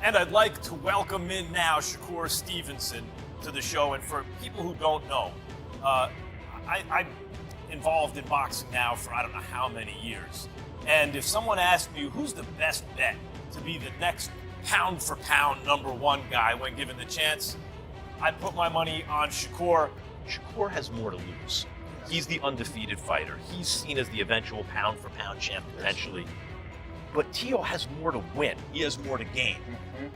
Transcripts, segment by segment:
And I'd like to welcome in now Shakur Stevenson to the show. And for people who don't know, I'm involved in boxing now for I don't know how many years. And if someone asked me who's the best bet to be the next pound for pound #1 guy when given the chance, I'd put my money on Shakur. Shakur has more to lose. He's the undefeated fighter. He's seen as the eventual pound for pound champ potentially. But Teo has more to win. He has more to gain.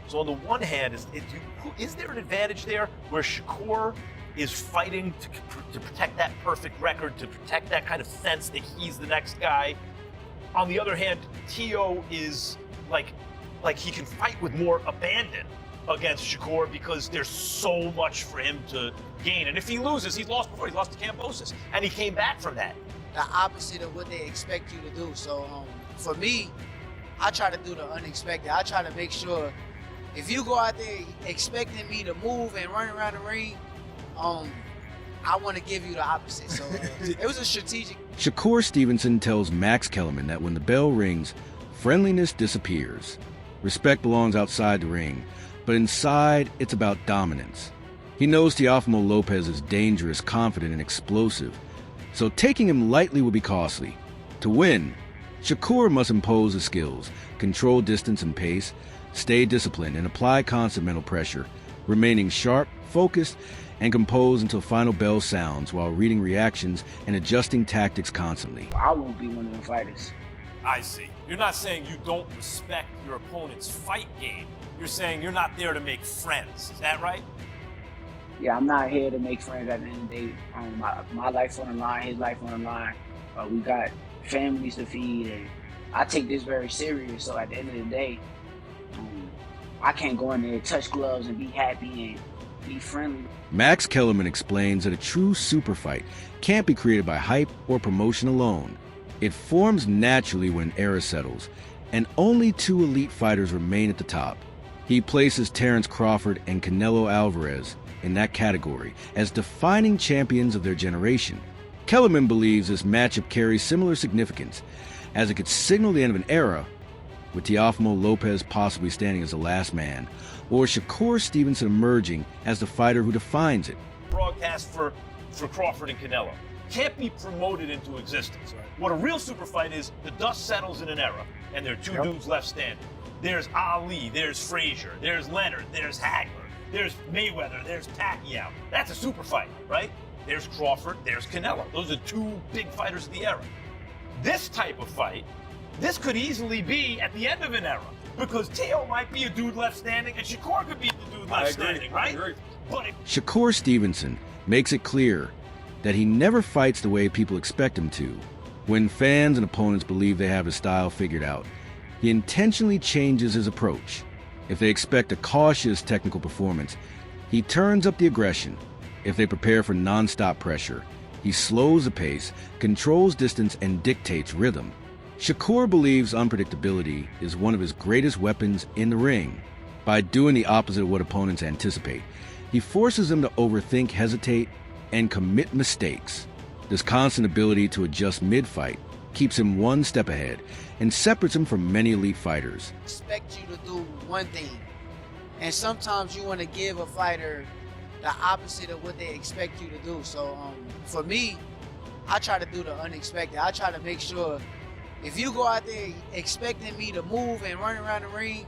So on the one hand, is there an advantage there where Shakur is fighting to protect that perfect record, to protect that kind of sense that he's the next guy? On the other hand, Teo is like he can fight with more abandon against Shakur because there's so much for him to gain. And if he loses, he's lost before. He lost to Cambosis, and he came back from that. The opposite of what they expect you to do. So for me, I try to do the unexpected. I try to make sure if you go out there expecting me to move and run around the ring, I want to give you the opposite. So it was a strategic. Shakur Stevenson tells Max Kellerman that when the bell rings, friendliness disappears. Respect belongs outside the ring, but inside, it's about dominance. He knows Teofimo Lopez is dangerous, confident, and explosive, so taking him lightly will be costly. To win, Shakur must impose his skills, control distance and pace, stay disciplined, and apply constant mental pressure, remaining sharp, focused, and composed until final bell sounds while reading reactions and adjusting tactics constantly. I won't be one of the fighters. I see. You're not saying you don't respect your opponent's fight game. You're saying you're not there to make friends. Is that right? Yeah, I'm not here to make friends at the end of the day. My life's on the line, his life on the line. We got families to feed, and I take this very serious. So at the end of the day, I can't go in there, touch gloves, and be happy and be friendly. Max Kellerman explains that a true super fight can't be created by hype or promotion alone. It forms naturally when era settles, and only 2 elite fighters remain at the top. He places Terence Crawford and Canelo Alvarez in that category as defining champions of their generation. Kellerman believes this matchup carries similar significance, as it could signal the end of an era, with Teofimo Lopez possibly standing as the last man, or Shakur Stevenson emerging as the fighter who defines it. Broadcast for Crawford and Canelo can't be promoted into existence. Right. What a real super fight is, the dust settles in an era, and there are 2 dudes left standing. There's Ali, there's Frazier, there's Leonard, there's Hagler, there's Mayweather, there's Pacquiao. That's a super fight, right? There's Crawford, there's Canelo. Those are 2 big fighters of the era. This type of fight, this could easily be at the end of an era, because Teo might be a dude left standing, and Shakur could be the dude left standing, right? But Shakur Stevenson makes it clear that he never fights the way people expect him to. When fans and opponents believe they have his style figured out, he intentionally changes his approach. If they expect a cautious technical performance, he turns up the aggression. If they prepare for non-stop pressure, he slows the pace, controls distance, and dictates rhythm. Shakur believes unpredictability is one of his greatest weapons in the ring. By doing the opposite of what opponents anticipate, he forces them to overthink, hesitate, and commit mistakes. This constant ability to adjust mid-fight keeps him one step ahead and separates him from many elite fighters. Expect you to do one thing, and sometimes you want to give a fighter the opposite of what they expect you to do. So for me, I try to do the unexpected. I try to make sure if you go out there expecting me to move and run around the ring,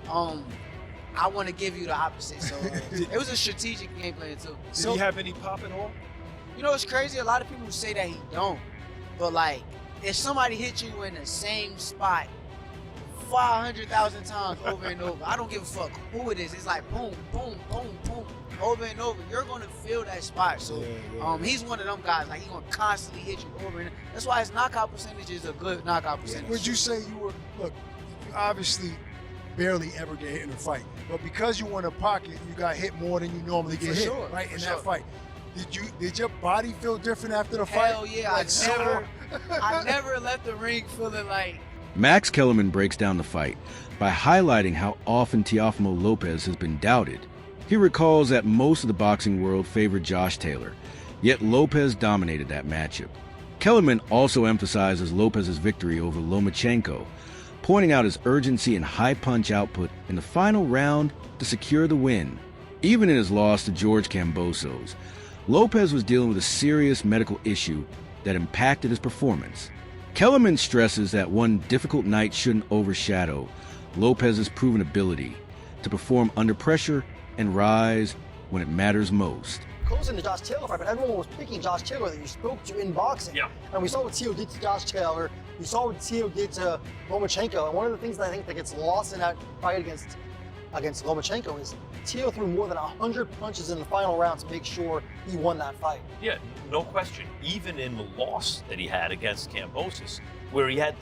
I want to give you the opposite. So it was a strategic game plan too. Did he have any pop at all? You know, it's crazy. A lot of people say that he don't, but like, if somebody hit you in the same spot 500,000 times over and over, I don't give a fuck who it is. It's like boom, boom, boom, boom, over and over. You're gonna feel that spot. So he's one of them guys. Like, he's gonna constantly hit you over and over. That's why his knockout percentage is a good knockout percentage. Would you say you obviously barely ever get hit in a fight, but because you were in a pocket, you got hit more than you normally get hit, right? In that fight. Did your body feel different after the fight? Hell yeah, I never left the ring feeling like. Max Kellerman breaks down the fight by highlighting how often Teofimo Lopez has been doubted. He recalls that most of the boxing world favored Josh Taylor, yet Lopez dominated that matchup. Kellerman also emphasizes Lopez's victory over Lomachenko, pointing out his urgency and high punch output in the final round to secure the win. Even in his loss to George Kambosos, Lopez was dealing with a serious medical issue that impacted his performance. Kellerman stresses that one difficult night shouldn't overshadow Lopez's proven ability to perform under pressure and rise when it matters most. Closing the Josh Taylor fight, but everyone was picking Josh Taylor that you spoke to in boxing. Yeah. And we saw what Teo did to Josh Taylor. You saw what Teo did to Lomachenko. And one of the things that I think that gets lost in that fight against Lomachenko is Teo threw more than 100 punches in the final round to make sure he won that fight. Yeah, no question. Even in the loss that he had against Kambosos, where he had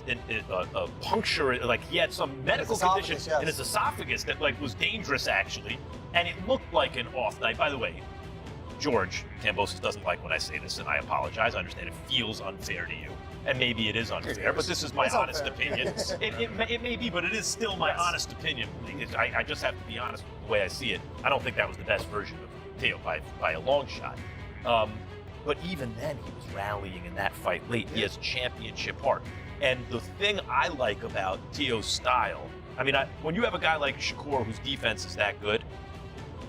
a puncture, like he had some medical condition in his esophagus that like was dangerous actually, and it looked like an off night. By the way, George Kambosos doesn't like when I say this, and I apologize. I understand it feels unfair to you, and maybe it is unfair, but this is my honest opinion. It may be, but it is still my honest opinion. I just have to be honest with the way I see it. I don't think that was the best version of Teo by a long shot. But even then, he was rallying in that fight late. He has championship heart. And the thing I like about Teo's style, I mean, when you have a guy like Shakur whose defense is that good,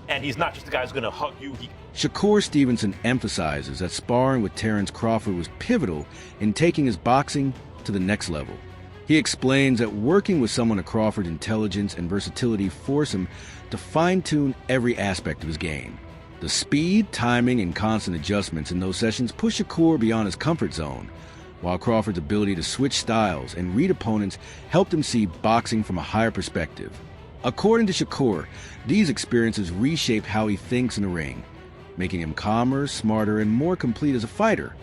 and he's not just a guy who's going to hug you. Shakur Stevenson emphasizes that sparring with Terrence Crawford was pivotal in taking his boxing to the next level. He explains that working with someone of Crawford's intelligence and versatility forced him to fine-tune every aspect of his game. The speed, timing, and constant adjustments in those sessions pushed Shakur beyond his comfort zone, while Crawford's ability to switch styles and read opponents helped him see boxing from a higher perspective. According to Shakur, these experiences reshape how he thinks in the ring, making him calmer, smarter, and more complete as a fighter.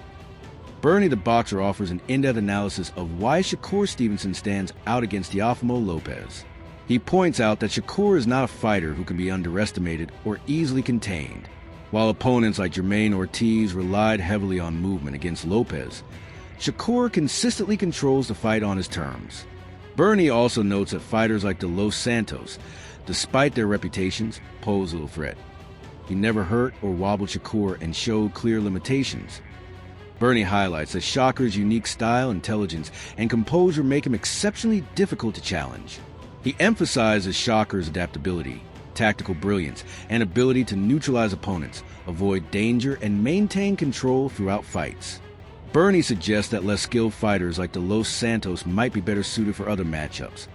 Bernie the Boxer offers an in-depth analysis of why Shakur Stevenson stands out against Teofimo Lopez. He points out that Shakur is not a fighter who can be underestimated or easily contained. While opponents like Jermaine Ortiz relied heavily on movement against Lopez, Shakur consistently controls the fight on his terms. Bernie also notes that fighters like De Los Santos, despite their reputations, pose little threat. He never hurt or wobbled Shakur and showed clear limitations. Bernie highlights that Shakur's unique style, intelligence, and composure make him exceptionally difficult to challenge. He emphasizes Shakur's adaptability, tactical brilliance, and ability to neutralize opponents, avoid danger, and maintain control throughout fights. Bernie suggests that less skilled fighters like De Los Santos might be better suited for other matchups,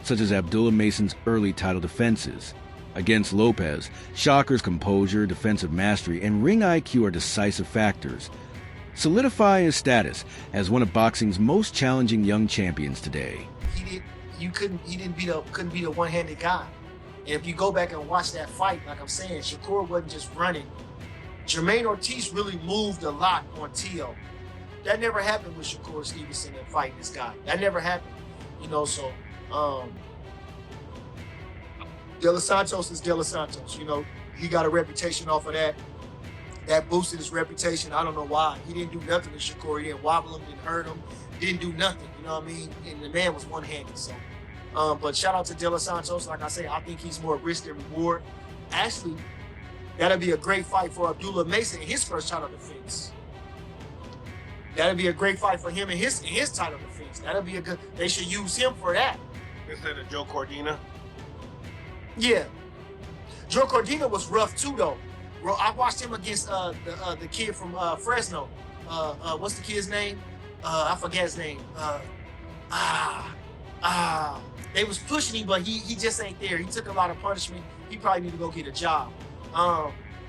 such as Abdullah Mason's early title defenses. Against Lopez, Shakur's composure, defensive mastery, and ring IQ are decisive factors, solidifying his status as one of boxing's most challenging young champions today. He couldn't beat a one-handed guy. And if you go back and watch that fight, like I'm saying, Shakur wasn't just running. Jermaine Ortiz really moved a lot on Teo. That never happened with Shakur Stevenson and fighting this guy. That never happened. So De Los Santos is De Los Santos. He got a reputation off of that. That boosted his reputation. I don't know why. He didn't do nothing to Shakur. He didn't wobble him, didn't hurt him, didn't do nothing. You know what I mean? And the man was one-handed. So, but shout out to De Los Santos. Like I say, I think he's more risk than reward. Actually, that'll be a great fight for Abdullah Mason in his first title defense. That'd be a great fight for him in his title defense. That'd be a good. They should use him for that instead of Joe Cordina. Yeah, Joe Cordina was rough too, though. I watched him against the kid from Fresno. What's the kid's name? I forget his name. They was pushing him, but he just ain't there. He took a lot of punishment. He probably need to go get a job.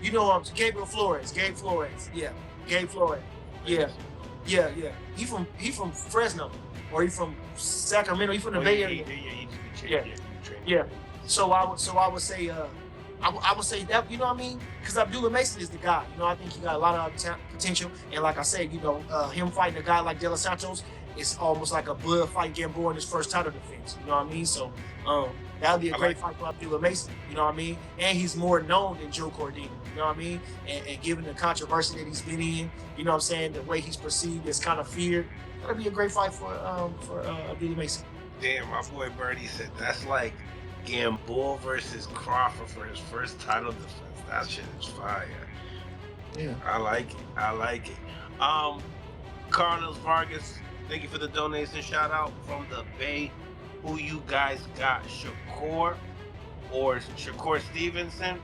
Gabriel Flores. Gabe Flores. Yeah, Gabe Flores. Yeah. Yeah. He from Fresno, or he from Sacramento. He from the Bay Area. Yeah. So I would say I would say that, you know what I mean? Because Abdullah Mason is the guy. I think he got a lot of potential. And like I said, him fighting a guy like De Los Santos is almost like a blood fight getting born in his first title defense. You know what I mean? So that would be a great fight for Abdullah Mason. You know what I mean? And he's more known than Joe Cordina. You know what I mean? And given the controversy that he's been in, you know what I'm saying, the way he's perceived is kind of feared. That'll be a great fight for Abdullah Mason. Damn, my boy Bernie said that's like Gamboa versus Crawford for his first title defense. That shit is fire. Yeah. I like it. Carlos Vargas, thank you for the donation shout out from the Bay who you guys got, Shakur or Shakur Stevenson?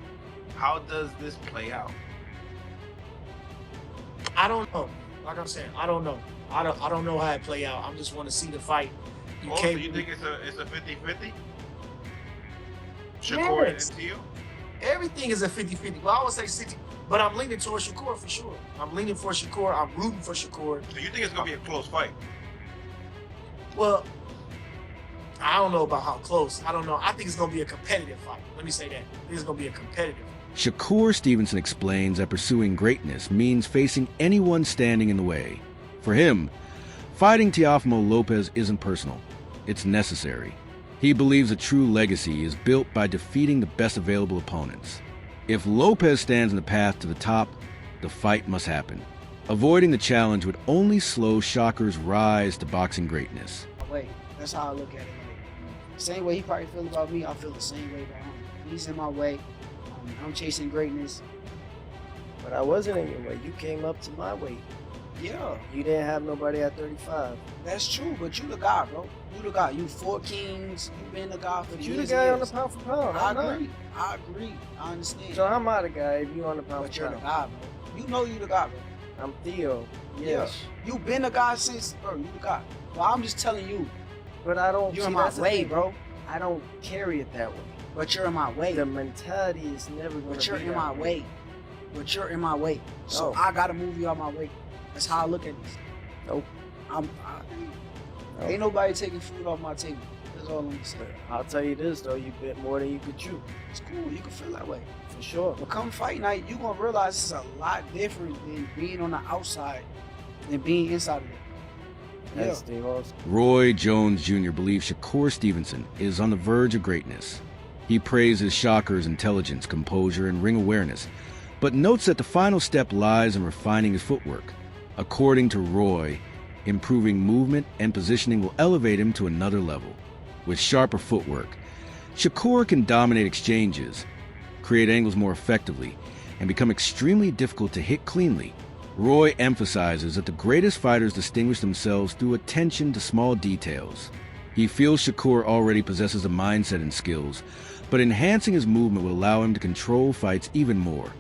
How does this play out? I don't know. Like I'm saying, I don't know. I don't know how it play out. I just want to see the fight. You think it's a 50-50? Shakur and Teo? Everything is a 50-50. Well, I would say 60, but I'm leaning towards Shakur for sure. I'm leaning for Shakur. I'm rooting for Shakur. So you think it's gonna be a close fight? Well, I don't know about how close. I don't know. I think it's gonna be a competitive fight. Let me say that. I think it's gonna be a competitive. Shakur Stevenson explains that pursuing greatness means facing anyone standing in the way. For him, fighting Teofimo Lopez isn't personal. It's necessary. He believes a true legacy is built by defeating the best available opponents. If Lopez stands in the path to the top, the fight must happen. Avoiding the challenge would only slow Shakur's rise to boxing greatness. Wait, that's how I look at it. Like, same way he probably feel about me, I feel the same way about him. He's in my way. I'm chasing greatness. But I wasn't in your way. You came up to my weight. Yeah, You didn't have nobody at 35. that's true. But you the guy, bro. You the guy. You 4 kings. You been the guy for But years. you the and guy on the years. pound for pound. I I'm not. agree. I agree. I understand. So how am I the guy if you on the pound But for you're the pound? guy, bro. You know you the guy, bro. I'm Theo. Yes. Yeah. You been the guy since, bro. You the guy. Well, I'm just telling you, But I don't. you're see, in my that's the way, thing. bro. I don't carry it that way. But you're in my way. The mentality is never going But to you're be in that my way. But you're in my way. So Oh. I gotta move you out my way. That's how I look at this. Nope. Nope. Ain't nobody taking food off my table. That's all I'm gonna say. I'll tell you this though, you bit more than you could chew. It's cool. You can feel that way. For sure. But come fight night, you gonna realize it's a lot different than being on the outside than being inside of it. That's Steve Austin. Roy Jones Jr. believes Shakur Stevenson is on the verge of greatness. He praises Shakur's intelligence, composure, and ring awareness, but notes that the final step lies in refining his footwork. According to Roy, improving movement and positioning will elevate him to another level. With sharper footwork, Shakur can dominate exchanges, create angles more effectively, and become extremely difficult to hit cleanly. Roy emphasizes that the greatest fighters distinguish themselves through attention to small details. He feels Shakur already possesses a mindset and skills, but enhancing his movement will allow him to control fights even more,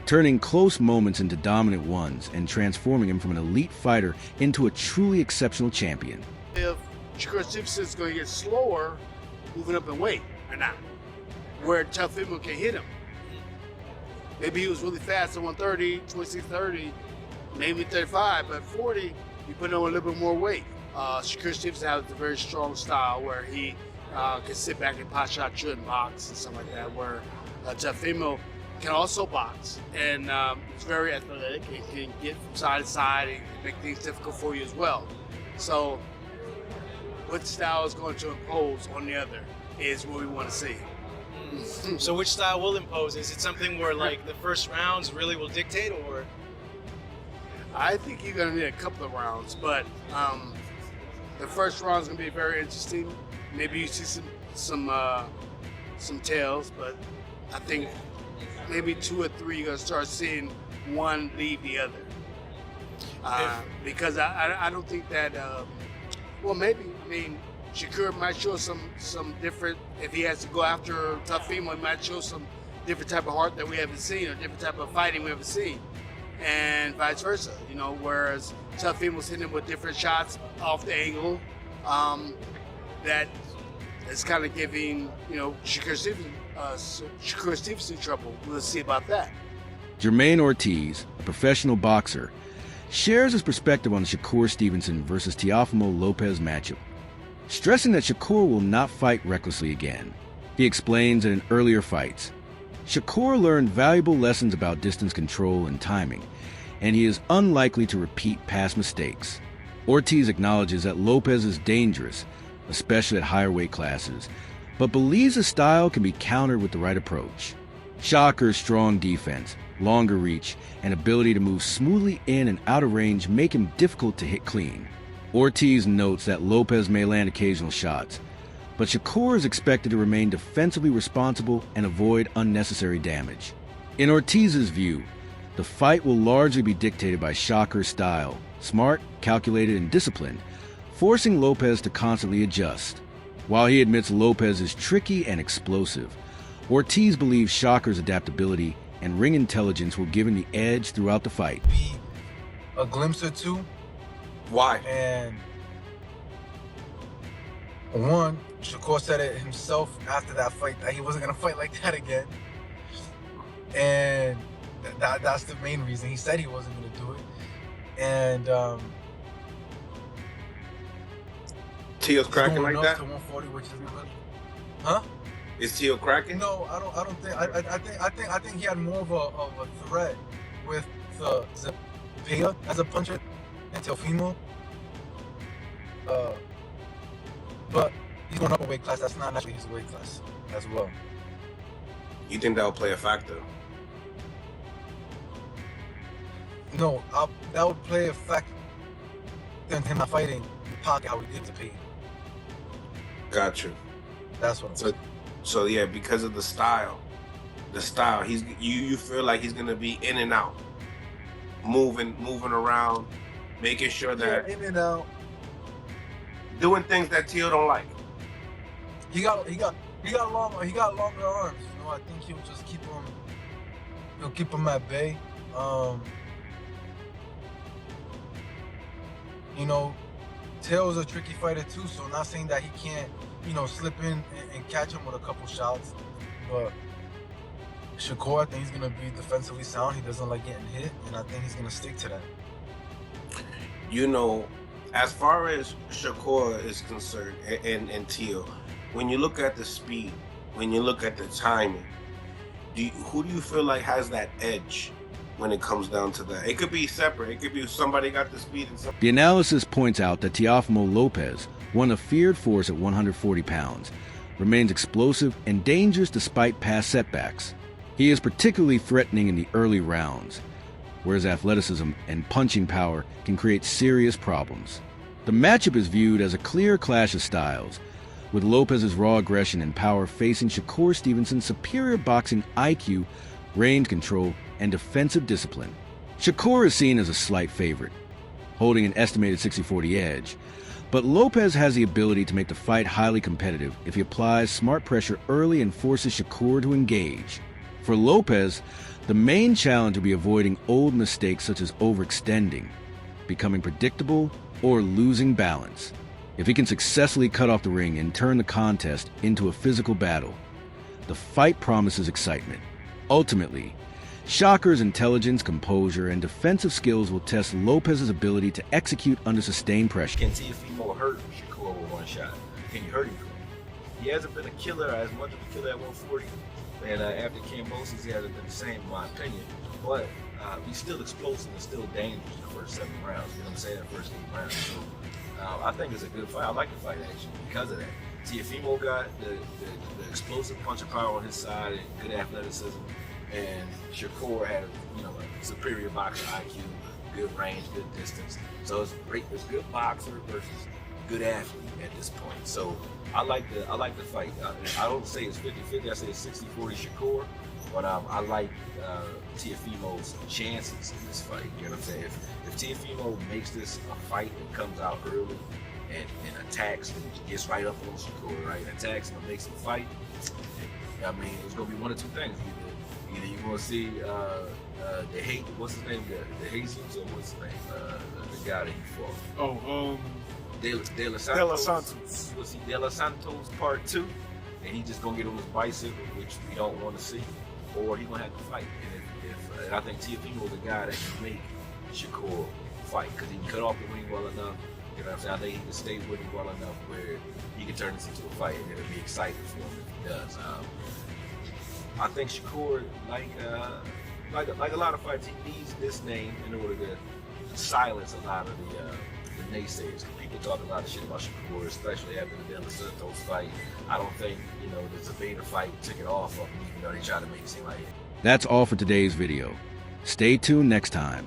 turning close moments into dominant ones and transforming him from an elite fighter into a truly exceptional champion. If Shakur Stevenson's going to get slower moving up in weight or not, where Teofimo can hit him. Maybe he was really fast at 130, 2630, maybe 35, but 40, you put on a little bit more weight. Shakur Stevenson has a very strong style where he can sit back and pot shot you and box and stuff like that, where Teofimo can also box and is very athletic and can get from side to side and make things difficult for you as well. So what style is going to impose on the other is what we want to see. So which style will impose? Is it something where like the first rounds really will dictate, or? I think you're going to need a couple of rounds, but the first round is going to be very interesting. Maybe you see some tails, but I think maybe 2 or 3 you're going to start seeing one leave the other. Because I don't think that, well, maybe, I mean, Shakur might show some different, if he has to go after Teofimo, he might show some different type of heart that we haven't seen, or different type of fighting we haven't seen, and vice versa, you know, whereas Teofimo's hitting him with different shots off the angle, that is kind of giving, you know, Shakur Stevenson trouble. We'll see about that. Jermaine Ortiz, a professional boxer, shares his perspective on the Shakur Stevenson versus Teofimo Lopez matchup, stressing that Shakur will not fight recklessly again. He explains that in earlier fights, Shakur learned valuable lessons about distance control and timing, and he is unlikely to repeat past mistakes. Ortiz acknowledges that Lopez is dangerous, especially at higher weight classes, but believes his style can be countered with the right approach. Shakur's strong defense, longer reach, and ability to move smoothly in and out of range make him difficult to hit clean. Ortiz notes that Lopez may land occasional shots, but Shakur is expected to remain defensively responsible and avoid unnecessary damage. In Ortiz's view, the fight will largely be dictated by Shakur's style, smart, calculated, and disciplined, forcing Lopez to constantly adjust. While he admits Lopez is tricky and explosive, Ortiz believes Shakur's adaptability and ring intelligence will give him the edge throughout the fight. Be a glimpse or two. Why? And one, Shakur said it himself after that fight that he wasn't gonna fight like that again, and that's the main reason. He said he wasn't gonna do it, and Teo's cracking like that. To 140, which is good. Huh? Is Teo cracking? No, I don't think. I think he had more of a threat with the Zepeda as a puncher and Teofimo. But he's going up a weight class. That's not naturally his weight class as well. You think that will play a factor? No, that would play a factor in him not fighting the pocket how he did to Zepeda. Got you. That's what I'm saying. So yeah, because of the style, you feel like he's gonna be in and out, moving around, making sure that in and out, doing things that Teo don't like. He got longer arms. You know, I think he'll just keep him at bay. You know, Teo's a tricky fighter too, so I'm not saying that he can't, you know, slip in and catch him with a couple shots. But Shakur, I think he's gonna be defensively sound. He doesn't like getting hit, and I think he's gonna stick to that. You know, as far as Shakur is concerned and Teo, when you look at the speed, when you look at the timing, who do you feel like has that edge when it comes down to that? It could be separate. It could be somebody got the speed and somebody. The analysis points out that Teofimo Lopez, one of feared force at 140 pounds, remains explosive and dangerous despite past setbacks. He is particularly threatening in the early rounds, whereas athleticism and punching power can create serious problems. The matchup is viewed as a clear clash of styles, with Lopez's raw aggression and power facing Shakur Stevenson's superior boxing IQ, range control, and defensive discipline. Shakur is seen as a slight favorite, holding an estimated 60-40 edge, but Lopez has the ability to make the fight highly competitive if he applies smart pressure early and forces Shakur to engage. For Lopez, the main challenge will be avoiding old mistakes such as overextending, becoming predictable, or losing balance. If he can successfully cut off the ring and turn the contest into a physical battle, the fight promises excitement. Ultimately, Shakur's intelligence, composure, and defensive skills will test Lopez's ability to execute under sustained pressure. Can Teofimo hurt Shakur with one shot? Can you hurt him? He hasn't been a killer, as much of a killer at 140. And after Cambosis, he hasn't been the same, in my opinion. But he's still explosive and still dangerous in the first 7 rounds. You know what I'm saying? The first 8 rounds. So I think it's a good fight. I like the fight, actually, because of that. Teofimo got the explosive punch power on his side and good athleticism. And Shakur had, you know, a superior boxer IQ, good range, good distance. So it's great. It's good boxer versus good athlete at this point. So I like the fight. I don't say it's 50-50. I say it's 60-40 Shakur. But I like Teofimo's chances in this fight. You know what I'm saying? If Teofimo makes this a fight and comes out early and attacks and gets right up on Shakur, right? Attacks him and makes him fight. I mean, it's gonna be one of two things. Either you're gonna see what's his name? The Jesus, or what's his name? The guy that he fought. De La Santos. You will see De La Santos Part 2, and he just gonna get on his bicycle, which we don't want to see, or he gonna have to fight. And I think Teofimo is a guy that can make Shakur fight because he can cut off the ring well enough. You know what I'm saying? I think he can stay with him well enough where he can turn this into a fight, and it'll be exciting for him if he does. I think Shakur, like a lot of fights, he needs this name in order to silence a lot of the naysayers. People talk a lot of shit about Shakur, especially after the De La Santos fight. I don't think, you know, the Zepeda fight took it off of him, even though they tried to make it seem like it. That's all for today's video. Stay tuned next time.